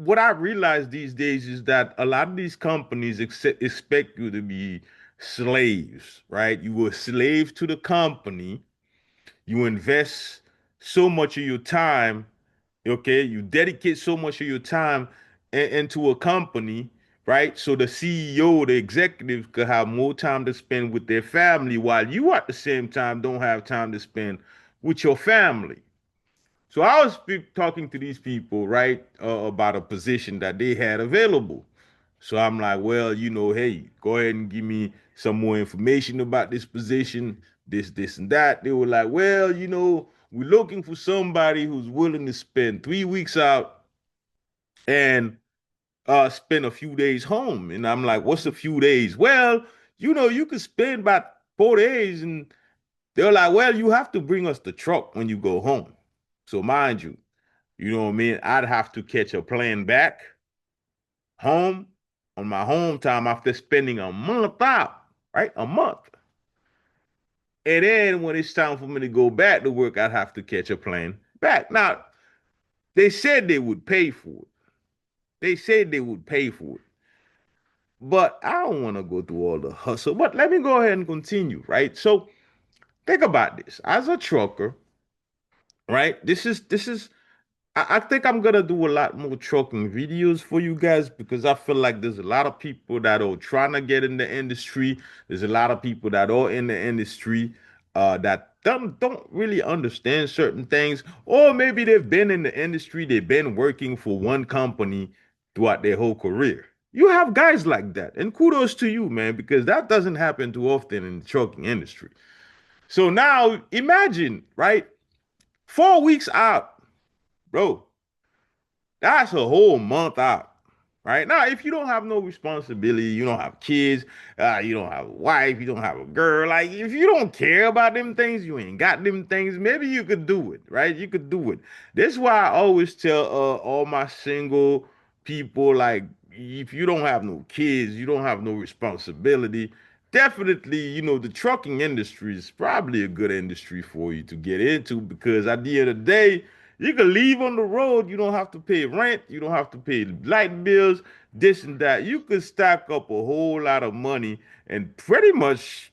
what I realize these days is that a lot of these companies expect you to be slaves, right? You were slaves to the company. You invest so much of your time, okay? You dedicate so much of your time into a company, right? So the CEO, the executives could have more time to spend with their family while you at the same time don't have time to spend with your family. So I was talking to these people, right, about a position that they had available. So I'm like, well, hey, go ahead and give me some more information about this position, this, and that. They were like, well, we're looking for somebody who's willing to spend 3 weeks out and spend a few days home. And I'm like, what's a few days? Well, you could spend about 4 days. And they're like, well, you have to bring us the truck when you go home. So mind you, you know what I mean? I'd have to catch a plane back home on my home time after spending a month out, right? A month. And then when it's time for me to go back to work, I'd have to catch a plane back. Now, they said they would pay for it. They said they would pay for it. But I don't want to go through all the hustle. But let me go ahead and continue, right? So think about this. As a trucker, right? This is I think I'm gonna do a lot more trucking videos for you guys because I feel like there's a lot of people that are trying to get in the industry. There's a lot of people that are in the industry that don't really understand certain things, or maybe they've been in the industry, they've been working for one company throughout their whole career. You have guys like that, and kudos to you, man, because that doesn't happen too often in the trucking industry. So now imagine, right? 4 weeks out, bro. That's a whole month out. Right now, if you don't have no responsibility, you don't have kids, you don't have a wife, you don't have a girl, like if you don't care about them things, you ain't got them things, maybe you could do it, right? You could do it. This is why I always tell all my single people, like, if you don't have no kids, you don't have no responsibility, definitely, the trucking industry is probably a good industry for you to get into because at the end of the day, you can leave on the road. You don't have to pay rent. You don't have to pay light bills, this and that. You could stack up a whole lot of money and pretty much,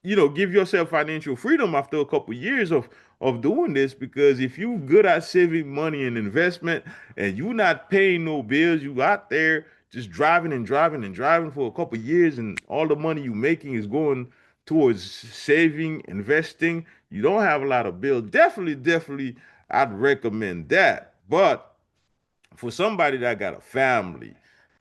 give yourself financial freedom after a couple years of doing this. Because if you good at saving money and investment and you not paying no bills, you out there just driving and driving and driving for a couple years, and all the money you making is going towards saving, investing. You don't have a lot of bills. Definitely, I'd recommend that. But for somebody that got a family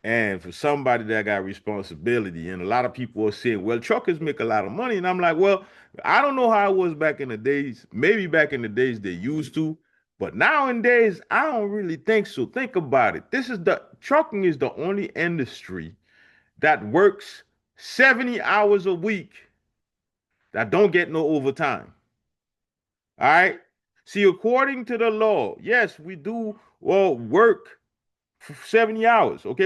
and for somebody that got responsibility, and a lot of people are saying, well, truckers make a lot of money. And I'm like, well, I don't know how it was back in the days. Maybe back in the days they used to, but nowadays, I don't really think so. Think about it. Trucking is the only industry that works 70 hours a week that don't get no overtime. All right. See, according to the law, yes, we do well work for 70 hours. Okay,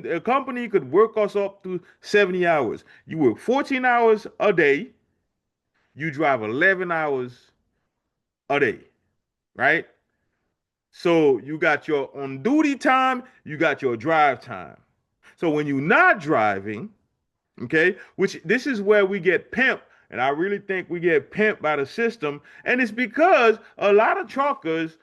a company could work us up to 70 hours. You work 14 hours a day, you drive 11 hours a day, right? So you got your on duty time, you got your drive time. So when you're not driving, okay, which this is where we get pimped. And I really think we get pimped by the system. And it's because a lot of truckers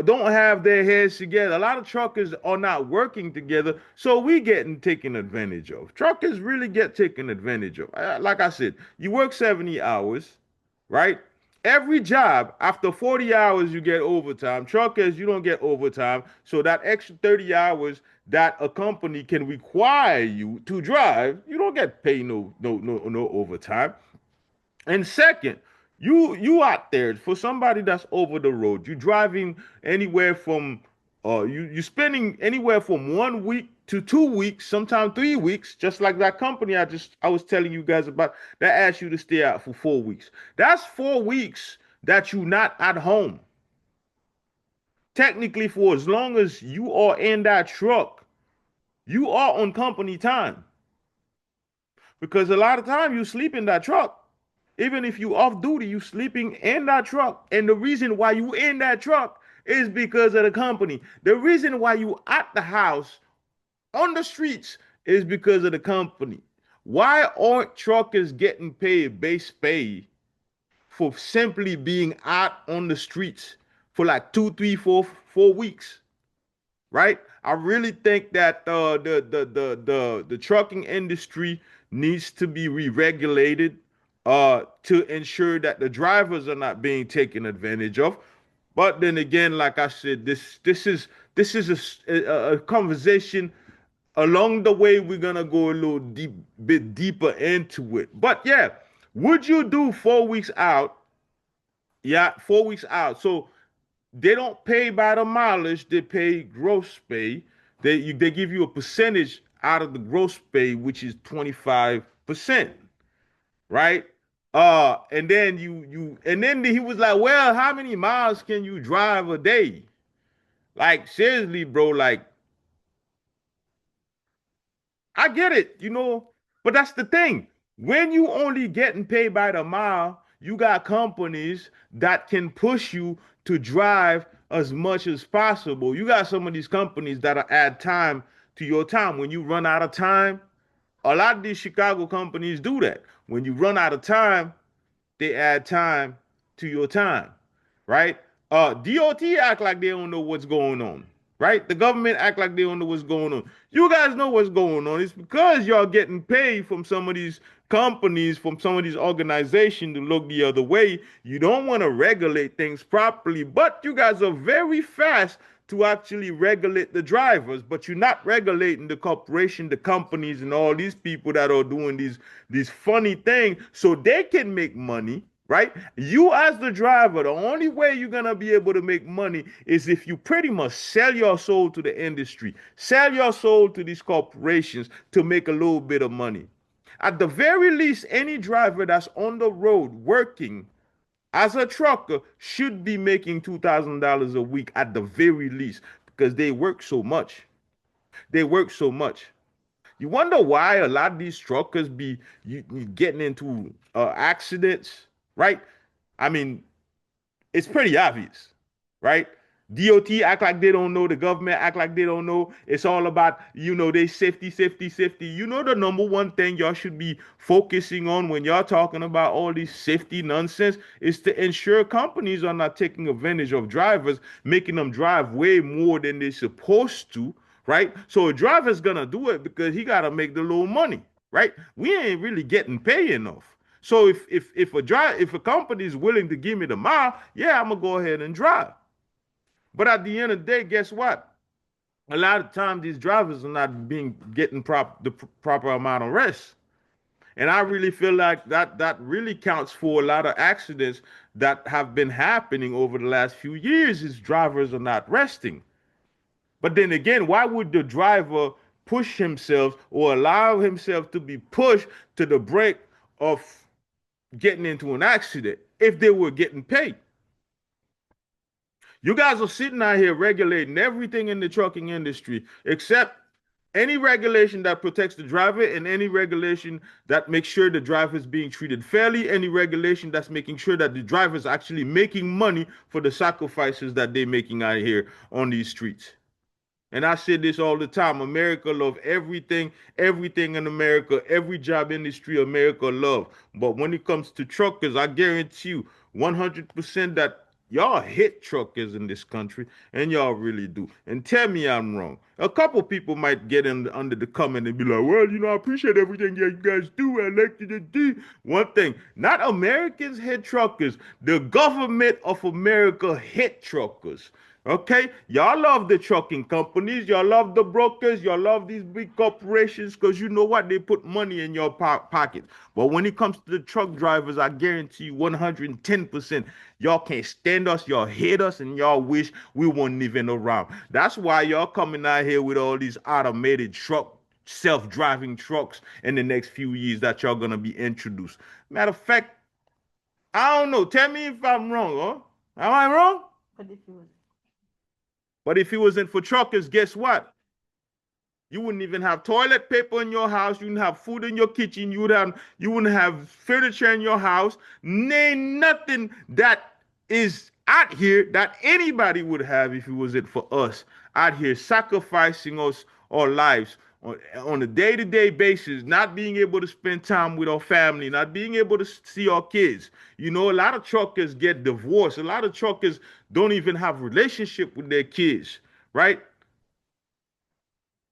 don't have their heads together. A lot of truckers are not working together, so we getting taken advantage of. Truckers really get taken advantage of. Like I said, you work 70 hours, right? Every job after 40 hours you get overtime. Truckers, you don't get overtime, so that extra 30 hours that a company can require you to drive, you don't get paid no overtime. And second, you out there for somebody that's over the road. You driving anywhere from you spending anywhere from 1 week to 2 weeks, sometimes 3 weeks, just like that company I was telling you guys about that asked you to stay out for 4 weeks. That's 4 weeks that you not at home. Technically, for as long as you are in that truck, you are on company time. Because a lot of time you sleep in that truck. Even if you off duty, you sleeping in that truck. And the reason why you in that truck is because of the company. The reason why you at the house on the streets is because of the company. Why aren't truckers getting paid base pay for simply being out on the streets for like 2, 3, 4 weeks? Right? I really think that the trucking industry needs to be re-regulated to ensure that the drivers are not being taken advantage of. But then again, like I said, this is a conversation. Along the way, we're gonna go a little bit deeper into it. But yeah, would you do 4 weeks out? Yeah, 4 weeks out. So they don't pay by the mileage, they pay gross pay. They give you a percentage out of the gross pay, which is 25%, right? And then and then he was like, well, how many miles can you drive a day? Like, seriously, bro, like, I get it, but that's the thing. When you only getting paid by the mile, you got companies that can push you to drive as much as possible. You got some of these companies that'll add time to your time. When you run out of time, a lot of these Chicago companies do that. When you run out of time, they add time to your time, right? DOT act like they don't know what's going on, right? The government act like they don't know what's going on. You guys know what's going on. It's because y'all getting paid from some of these companies, from some of these organizations to look the other way. You don't want to regulate things properly, but you guys are very fast to actually regulate the drivers, but you're not regulating the corporation, the companies, and all these people that are doing these funny things so they can make money, right? You as the driver, the only way you're gonna be able to make money is if you pretty much sell your soul to the industry, sell your soul to these corporations to make a little bit of money. At the very least, any driver that's on the road working as a trucker should be making $2,000 a week at the very least because they work so much. They work so much. You wonder why a lot of these truckers be you getting into accidents, right? I mean, it's pretty obvious, right? DOT act like they don't know. The government act like they don't know. It's all about, they safety, safety, safety. The number one thing y'all should be focusing on when y'all talking about all this safety nonsense is to ensure companies are not taking advantage of drivers, making them drive way more than they're supposed to, right? So a driver's gonna do it because he gotta make the little money, right? We ain't really getting paid enough. So if a company is willing to give me the mile, yeah, I'm gonna go ahead and drive. But at the end of the day, guess what? A lot of times these drivers are not being getting the proper amount of rest. And I really feel like that really counts for a lot of accidents that have been happening over the last few years is drivers are not resting. But then again, why would the driver push himself or allow himself to be pushed to the brink of getting into an accident if they were getting paid? You guys are sitting out here regulating everything in the trucking industry except any regulation that protects the driver and any regulation that makes sure the driver is being treated fairly, any regulation that's making sure that the driver is actually making money for the sacrifices that they're making out here on these streets. And I say this all the time. America love everything in America, every job industry America love. But when it comes to truckers, I guarantee you 100% that y'all hit truckers in this country, and y'all really do. And tell me I'm wrong. A couple people might get in under the comment and be like, well, I appreciate everything that you guys do. I like to do. One thing, not Americans hit truckers. The government of America hit truckers. Okay, y'all love the trucking companies, y'all love the brokers, y'all love these big corporations because you know what? They put money in your pocket. But when it comes to the truck drivers, I guarantee you 110%, y'all can't stand us, y'all hate us, and y'all wish we weren't even around. That's why y'all coming out here with all these automated self-driving trucks in the next few years that y'all gonna be introduced. Matter of fact, I don't know. Tell me if I'm wrong, huh? Am I wrong? But if it wasn't for truckers, guess what? You wouldn't even have toilet paper in your house. You wouldn't have food in your kitchen. You wouldn't have furniture in your house. Nay, nothing that is out here that anybody would have if it wasn't for us out here sacrificing us our lives on a day-to-day basis, not being able to spend time with our family, not being able to see our kids. You know, a lot of truckers get divorced. A lot of truckers don't even have relationship with their kids, right?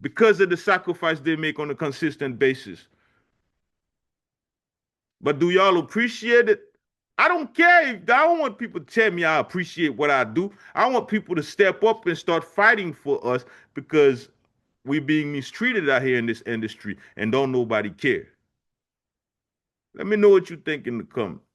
Because of the sacrifice they make on a consistent basis. But do y'all appreciate it? I don't care. I don't want people to tell me I appreciate what I do. I want people to step up and start fighting for us because we're being mistreated out here in this industry and don't nobody care. Let me know what you think in the comments.